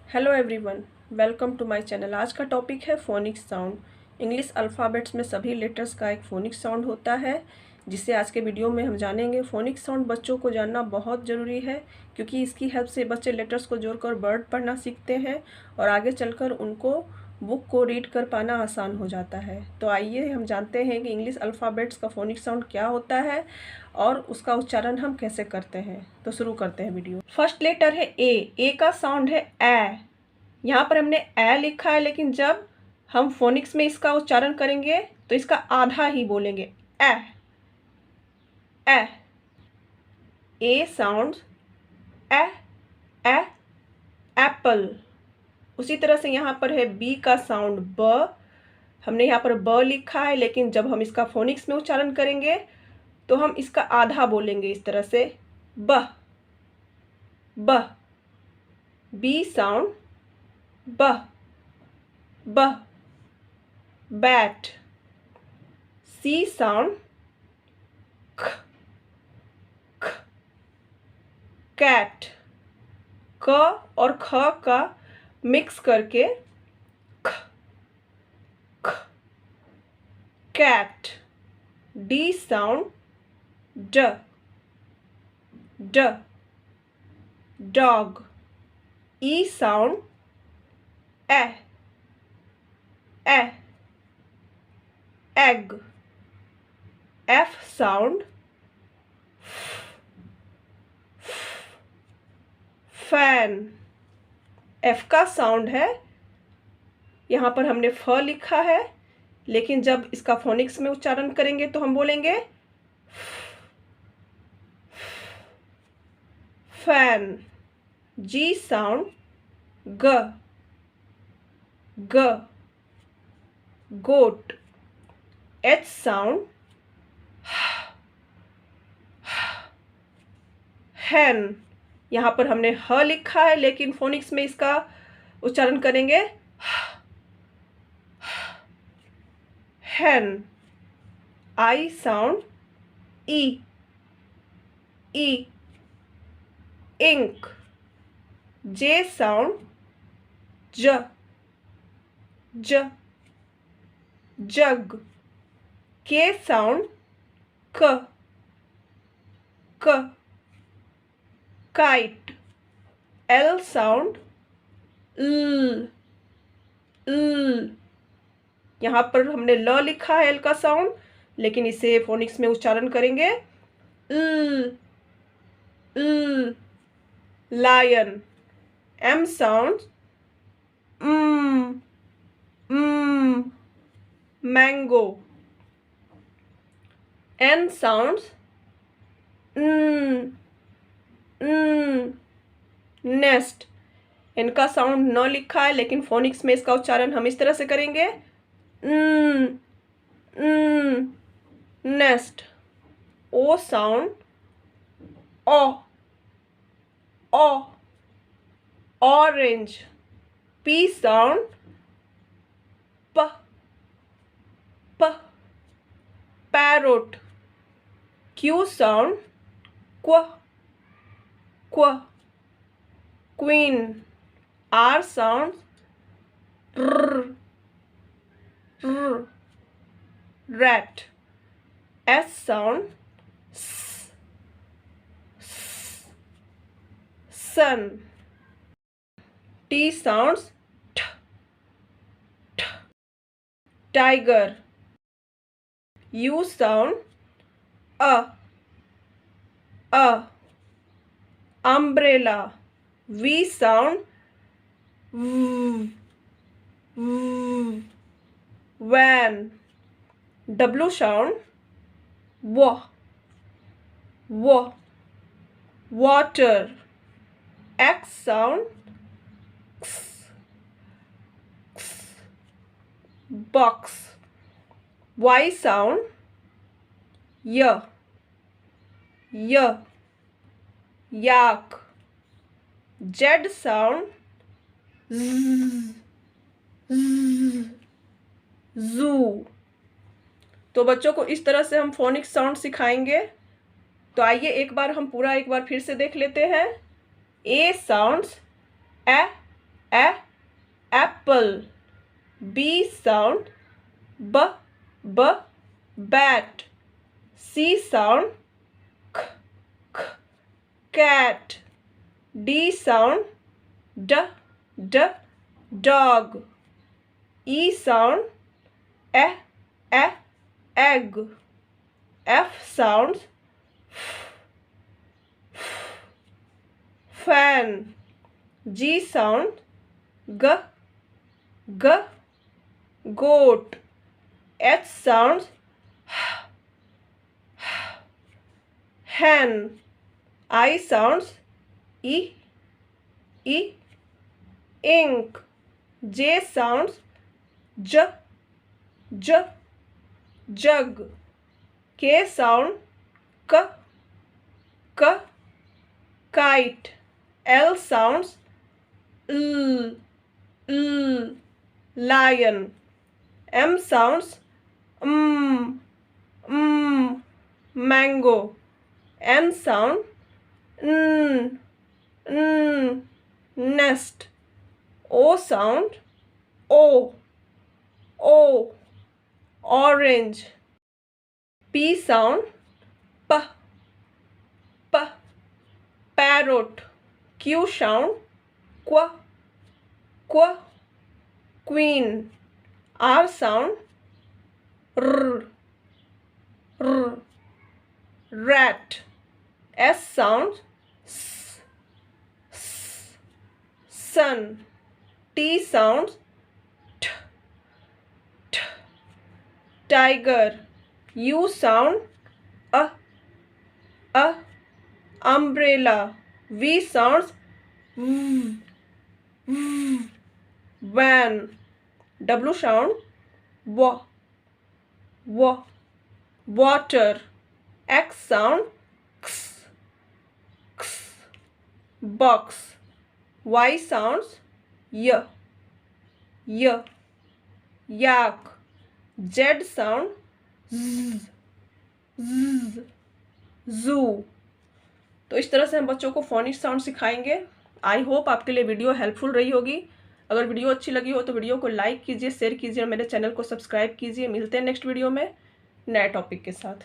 Hello everyone, welcome to my channel. आज का topic है फोनिक्स साउंड। इंग्लिश अल्फ़ाबेट्स में सभी लेटर्स का एक फोनिक्स साउंड होता है, जिसे आज के वीडियो में हम जानेंगे। फोनिक्स साउंड बच्चों को जानना बहुत ज़रूरी है, क्योंकि इसकी हेल्प से बच्चे लेटर्स को जोड़कर वर्ड पढ़ना सीखते हैं और आगे चलकर उनको बुक को रीड कर पाना आसान हो जाता है। तो आइए हम जानते हैं कि इंग्लिश अल्फ़ाबेट्स का फोनिक्स साउंड क्या होता है और उसका उच्चारण हम कैसे करते हैं। तो शुरू करते हैं वीडियो। फर्स्ट लेटर है ए का साउंड है ए। यहाँ पर हमने ए लिखा है, लेकिन जब हम फोनिक्स में इसका उच्चारण करेंगे तो इसका आधा ही बोलेंगे, ए ए। ए साउंड ए ए एप्पल। उसी तरह से यहाँ पर है बी का साउंड ब। हमने यहाँ पर ब लिखा है, लेकिन जब हम इसका फोनिक्स में उच्चारण करेंगे तो हम इसका आधा बोलेंगे, इस तरह से ब ब। बी साउंड ब ब बैट। सी साउंड ख ख कैट। क और ख का मिक्स करके ख ख कैट। डी साउंड ड ड डॉग। ई साउंड ए ए egg. F sound fan. F का साउंड है, यहाँ पर हमने फ लिखा है, लेकिन जब इसका फोनिक्स में उच्चारण करेंगे तो हम बोलेंगे फैन। जी साउंड ग ग गोट। एच साउंड हैन। यहाँ पर हमने ह लिखा है, लेकिन फोनिक्स में इसका उच्चारण करेंगे हैन। आई साउंड ई ई इंक। जे साउंड ज ज जग। के साउंड क क काइट। एल साउंड ल ल। यहाँ पर हमने ल लिखा है, एल का साउंड, लेकिन इसे फोनिक्स में उच्चारण करेंगे ल ल lion. M sound mango. N sound nest. इनका साउंड न लिखा है, लेकिन फोनिक्स में इसका उच्चारण हम इस तरह से करेंगे नेस्ट। ओ साउंड ओ ओ ऑरेंज। पी साउंड प प पैरोट। क्यू साउंड क्व क्व queen. R sound r r rat। S sound s s sun। T sounds t t tiger। U sound a umbrella। V sound v v van। W sound w w water। X sound x x box। Y sound y y yak। Z sound z z zoo। तो बच्चों को इस तरह से हम phoenix sound सिखाएंगे। तो आइए एक बार फिर से देख लेते हैं। ए साउंड्स ए A apple. B sound, B B bat. C sound, K K cat. D sound, D D dog. E sound, E E egg. F sounds, fan. G sound, G G goat. H sounds, hen. I sounds, E E ink. J sounds, J J jug. K sound, K K kite. L sounds, L L lion. M sounds, mango. N sound, nest. O sound, O orange. P sound, P P parrot. Q sound, Qu queen. R sound, R rat. S sound, sun. T sounds, T tiger. U sound, umbrella. V sounds, van. W sound, water. X sound, box. Y sounds, yak. Z sound, zoo. तो इस तरह से हम बच्चों को phonic sound सिखाएंगे। I hope आपके लिए वीडियो हेल्पफुल रही होगी। अगर वीडियो अच्छी लगी हो तो वीडियो को लाइक कीजिए, शेयर कीजिए और मेरे चैनल को सब्सक्राइब कीजिए। मिलते हैं नेक्स्ट वीडियो में नए टॉपिक के साथ।